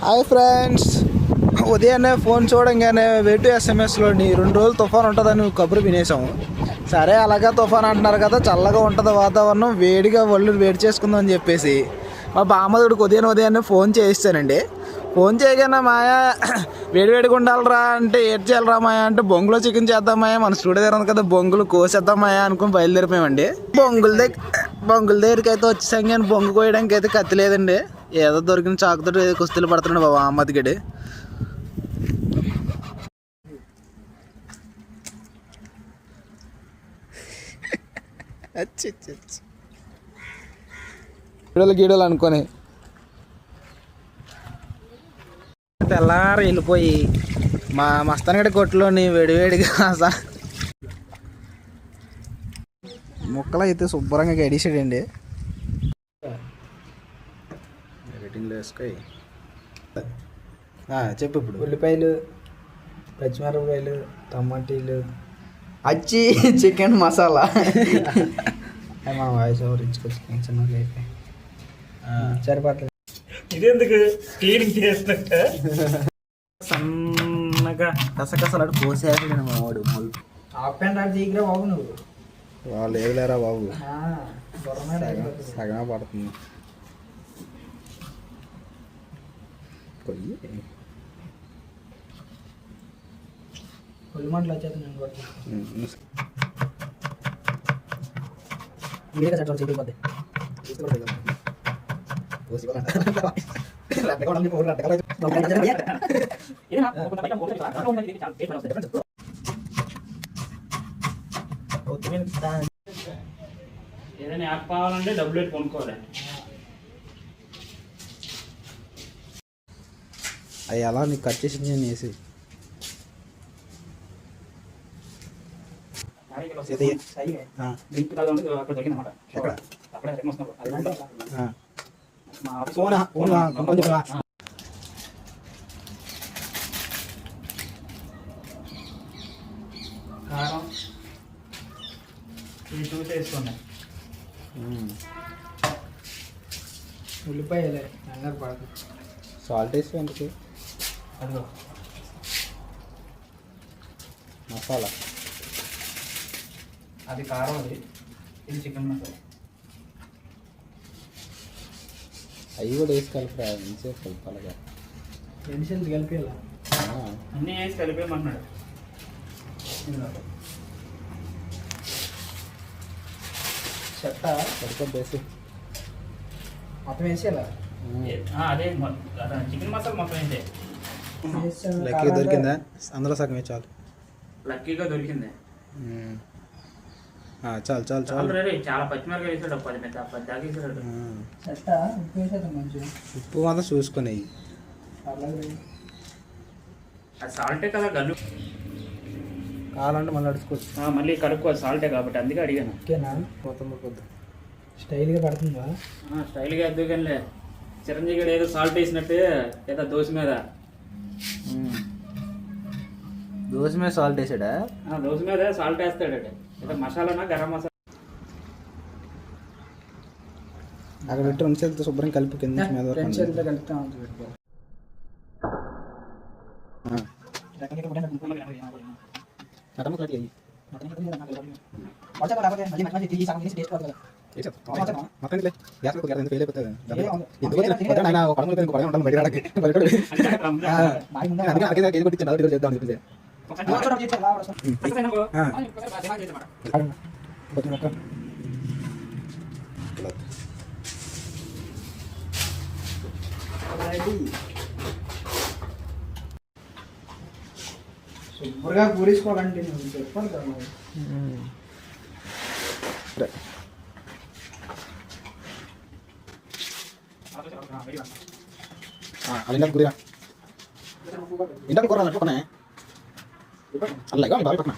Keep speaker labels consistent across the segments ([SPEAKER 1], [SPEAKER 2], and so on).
[SPEAKER 1] Hi friends, ఉదయాన్నే phone చూడంగానే వేటు ఎస్ఎంఎస్లోని 2 రోజులు తుఫాన్ ఉంటుందని కబురు వినేసాము. సరే అలాగా తుఫాన్ అంటున్నారు కదా, చల్లగా ఉంటుంది వాతావరణం, వేడిగా ఒళ్ళు వేడి చేసుకుందాం అని చెప్పేసి మా బామ్మదుడికి ఉదయాన్నే ఫోన్ చేయిస్తానండి. ఫోన్ చేయగానే మాయా వేడివేడిగా ఉండాలిరా అంటే ఏడ్ చేయాలరా మాయా అంటే బొంగులో చికెన్ చేద్దాం మాయా, మన స్టూడియో దగ్గర ఉంది కదా బొంగులు కోసేద్దాం మాయా అనుకుని బయలుదేరిపోయామండి. బొంగుల దగ్గరికి అయితే వచ్చేసాం కానీ బొంగు కోయడానికి అయితే కత్తి లేదండి. ఏదో దొరికిన చాకుతో కుస్తీలు పడుతున్నాడు బాబా అమ్మదిగడి. గీడలు అనుకొని తెల్లారి వెళ్ళిపోయి మా మస్తానగడి కొట్టులోని వేడివేడిగా ముక్కలు అయితే శుభ్రంగా గడిచాడండి. రేటింగ్లో వేసుకోయి చెప్పు. ఇప్పుడు
[SPEAKER 2] ఉల్లిపాయలు, పచ్చిమిరపకాయలు, టమాటీలు, అచ్చి చికెన్ మసాలా. మా వాయిస్ ఓవర్ ఇచ్చుకొచ్చి చిన్నగా అయిపోయి సరిపోతుంది.
[SPEAKER 3] ఇదెందుకు క్లీనింగ్ చేస్తున్నట్ట
[SPEAKER 1] సన్నగా కసకసలాడు పోసేసాడు మా వాడు.
[SPEAKER 2] హాఫ్ అండ్ హాఫ్ దిగిరా బాబు నువ్వు.
[SPEAKER 1] వాళ్ళు ఏలేరా బాబు, సగమే పడుతుంది.
[SPEAKER 2] పుల్లి మంటలు వచ్చేది నేను కొడుతున్నాను.
[SPEAKER 3] ఏదైనా యాప్ కావాలంటే డబ్బులు పెట్టి కొనుక్కోవాలి.
[SPEAKER 1] అవి అలా నీకు కట్ చేసి నేను వేసి
[SPEAKER 3] కారం ఇది చూసి వేసుకోండి.
[SPEAKER 2] ఉల్లిపాయలే అన్నారు పడదు.
[SPEAKER 1] సాల్ట్ వేసి ఎందుకు,
[SPEAKER 3] అదిగో
[SPEAKER 1] మసాలా
[SPEAKER 3] అది కారం, అది ఇది చికెన్ మసాలా.
[SPEAKER 1] అవి కూడా వేసి కలిపి ఎంతసేపు కలపాలిగా.
[SPEAKER 2] ఎన్నిసెంట్ కలిపేయాల
[SPEAKER 3] అన్నీ వేసి కలిపేయమన్నాడు.
[SPEAKER 2] చెత్త
[SPEAKER 1] సరిపోద్దేసి
[SPEAKER 2] మొత్తం వేసేయాల.
[SPEAKER 3] అదే చికెన్ మసాలా మొత్తం అయితే
[SPEAKER 1] లక్కీ దొరికిందా, అందులో సగమే చాలు.
[SPEAKER 3] లక్కీగా దొరికింది.
[SPEAKER 1] చాలు చాలు చాలు.
[SPEAKER 3] చాలా పచ్చిమిరకాయ వేసాడు, 10 దాకా వేసాడు.
[SPEAKER 2] చెత్త ఉప్పు వేసేద్దాం మంచిగా.
[SPEAKER 1] ఉప్పు మాత్రం చూసుకుని
[SPEAKER 3] అది సాల్టే కదా, గల్లు
[SPEAKER 1] కావాలంటే మళ్ళీ అడుచుకోవచ్చు.
[SPEAKER 3] మళ్ళీ కలుపుకోవాలి, సాల్టే కాబట్టి అందుకే అడిగాను.
[SPEAKER 2] ఓకేనా?
[SPEAKER 1] కొత్తిమీర కొద్ది
[SPEAKER 2] స్టైల్గా పడుతుందా?
[SPEAKER 3] స్టైల్గా ఎద్దుగానే చిరంజీవి గారు ఏదో సాల్ట్ వేసినట్టే ఏదో దోశ మీద
[SPEAKER 1] సాల్ట్ వేసాడా?
[SPEAKER 3] దోశ మీద సాల్ట్ వేస్తాడు. ఏదో మసాలానా గరం మసాలా
[SPEAKER 1] అక్కడ పెట్టి 2 చేతులతో శుభ్రం కలిపి కింద మీద
[SPEAKER 2] కలుపుతా ఉంటుంది. శుభ్రంగా పూరేసుకోవాలంటే నువ్వు చెప్పాలి కదా.
[SPEAKER 1] గురిగా ఇంటర్ కూర పక్కనే అలాగే బాగా పక్కన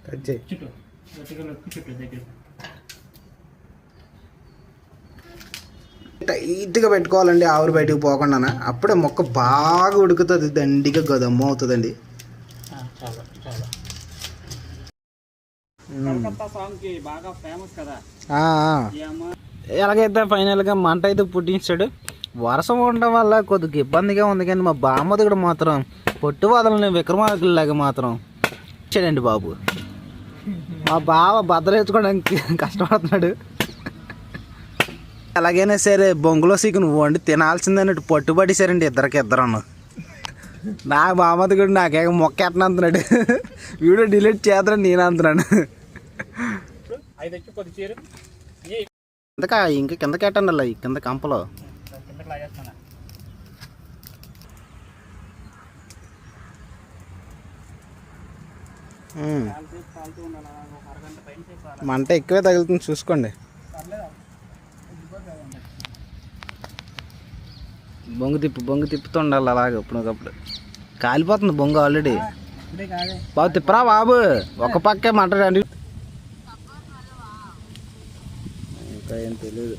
[SPEAKER 1] కట్ చేయి.
[SPEAKER 3] చుట్టూ చుట్టూ దగ్గర
[SPEAKER 1] లైట్గా పెట్టుకోవాలండి, ఆవిరి బయటకు పోకుండా. అప్పుడే మొక్క బాగా ఉడుకుతుంది, దండిగా గదమ్మ అవుతుందండి.
[SPEAKER 3] చాలా చాలా కలకత్తా సాంగ్ కి బాగా ఫేమస్ కదా.
[SPEAKER 1] ఎలాగైతే ఫైనల్గా మంట అయితే పుట్టించాడు. వర్షం ఉండడం వల్ల కొద్దిగా ఇబ్బందిగా ఉంది, కానీ మా బామ్మదిగుడు మాత్రం పొట్టు వదలని విక్రమార్కుల్లాగా మాత్రం ఇచ్చాడండి బాబు. మా బావ భద్రేసుకోవడానికి కష్టపడుతున్నాడు. ఎలాగైనా సరే బొంగులో సీకును వండి తినాల్సిందన్నట్టు పట్టుబట్టేశారండి ఇద్దరు. నా బామ్మదిగుడు నాకే మొక్క ఎట్టనంటున్నాడు. వీడియో డిలీట్ చేద్దాం నేను అంటున్నాను. ఇంతకా ఇంకా కిందకి ఎట్టండి, అలా కింద కంపలో మంట ఎక్కువే తగులుతుంది చూసుకోండి. బొంగు తిప్పుతుండాలి అలాగే ఇప్పుడప్పుడు. కాలిపోతుంది బొంగు ఆల్రెడీ. బాబు తిప్పరా బాబు, ఒక పక్కే మంట రండి. ఇంకా ఏం తెలియదు.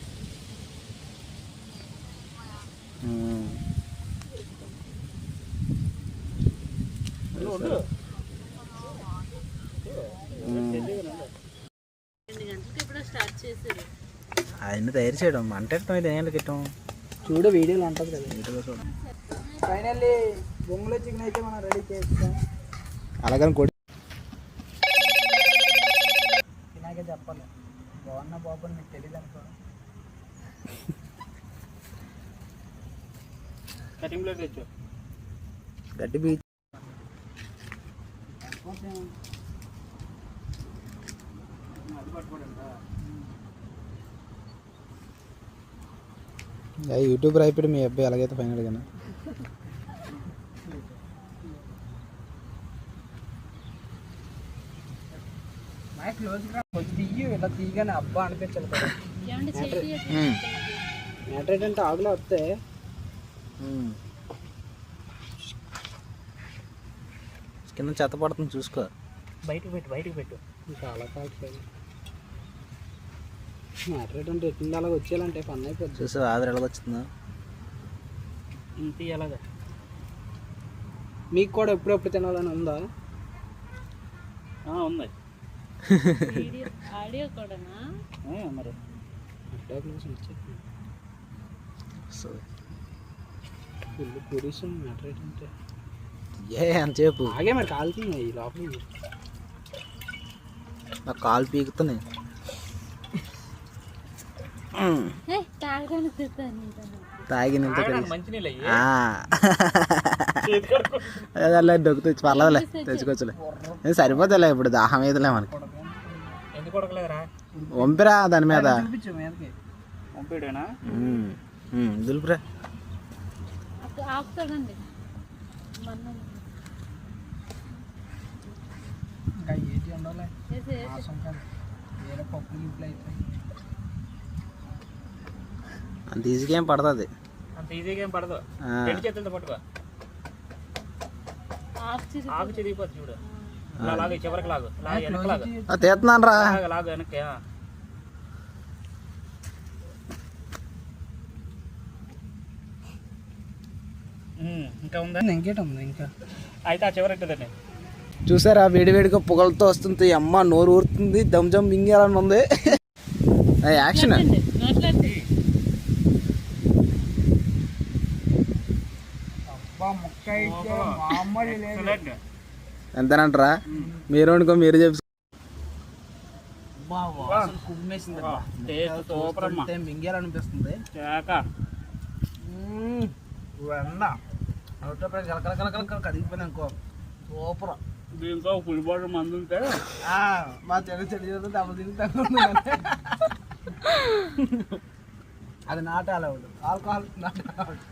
[SPEAKER 1] ఆయన తయారు చేయడం మంట ఎట్టం, ఇది ఏం గిట్టం
[SPEAKER 2] చూడు వీడియోలో ఉంటుంది కదా, వీడియోలో చూడండి. ఫైనల్లీ బొంగులో చికెన్ అయితే మనం రెడీ చేస్తాం.
[SPEAKER 1] అలాగని కొడి
[SPEAKER 2] ఇలాగే చెప్పాలి. బాగున్నా బాబు మీకు తెలియదు అనుకో.
[SPEAKER 1] గడ్డి బీ యూట్యూబర్ అయిపోయాడు మీ అబ్బాయి. అలాగైతే ఫైనల్గా
[SPEAKER 2] ఇలా తీయగానే అబ్బా అనిపించాలి కదా. మ్యాటర్ అంటే ఆగులో వస్తే
[SPEAKER 1] కింద చెత్త పడుతుంది చూసుకో.
[SPEAKER 3] బయటకు పెట్టు.
[SPEAKER 2] చాలా కాల్చిపోయింది. మ్యాటర్ అంటే ఎట్టింది అలాగ వచ్చేయాలంటే పని అయిపోతుంది.
[SPEAKER 1] చూసా ఆవిరి ఎలాగొచ్చిందో.
[SPEAKER 3] ఇంత అలాగా
[SPEAKER 2] మీకు కూడా ఎప్పుడెప్పుడు తినాలని ఉందా?
[SPEAKER 3] ఉంది.
[SPEAKER 4] ఆడియో కూడానా
[SPEAKER 3] మరి
[SPEAKER 2] మ్యాటర్ అంటే
[SPEAKER 1] అని చెప్పు.
[SPEAKER 2] ఆగే మరి కాలుతుంది ఈ లోపల.
[SPEAKER 1] నా కాలు పీకుతున్నాయి. తాగిన అలా డొక్కు తెచ్చి పర్లేదులే, తెచ్చుకోవచ్చులే. సరిపోతాలే, ఇప్పుడు దాహం ఏదిలే మనకి. వంపిరా దాని మీద దులుపురా.
[SPEAKER 2] ఇంకా ఏది ఉండాలి వేరే పప్పులు ఇంట్లో అవుతాయి.
[SPEAKER 1] అంత ఈజీగా ఏం పడుతుంది.
[SPEAKER 3] అంత ఈజీగా ఏం పడదు. రెండు చేతులతో పట్టుకో. ఆకు చిరిగిపోతుంది చూడు. లాగు చివరికి లాగు, వెనక్కి లాగు.
[SPEAKER 1] తీస్తున్నాను రా,
[SPEAKER 3] లాగు వెనక్కి. ఇంకా ఉందా?
[SPEAKER 2] ఇంకేటమ్మా ఇంకా
[SPEAKER 3] అయితే ఆ చివరి
[SPEAKER 1] చూసారా వేడివేడిగా పొగలతో వస్తుంది. అమ్మ నోరు ఊరుతుంది, దమ్ జమ్ మింగేయాలని ఉంది. యాక్షన్ ఎంతనంటారా? మీరు అనుకో, మీరు చెప్పు.
[SPEAKER 2] మింగేయాలనిపిస్తుంది. కదిగిపోయినా అనుకో సూపర్.
[SPEAKER 3] దీంతో ఫుల్ బాటిల్ మందు ఉంటే
[SPEAKER 2] మా చెడు దెబ్బ తింటా. అది not allowed, alcohol not allowed.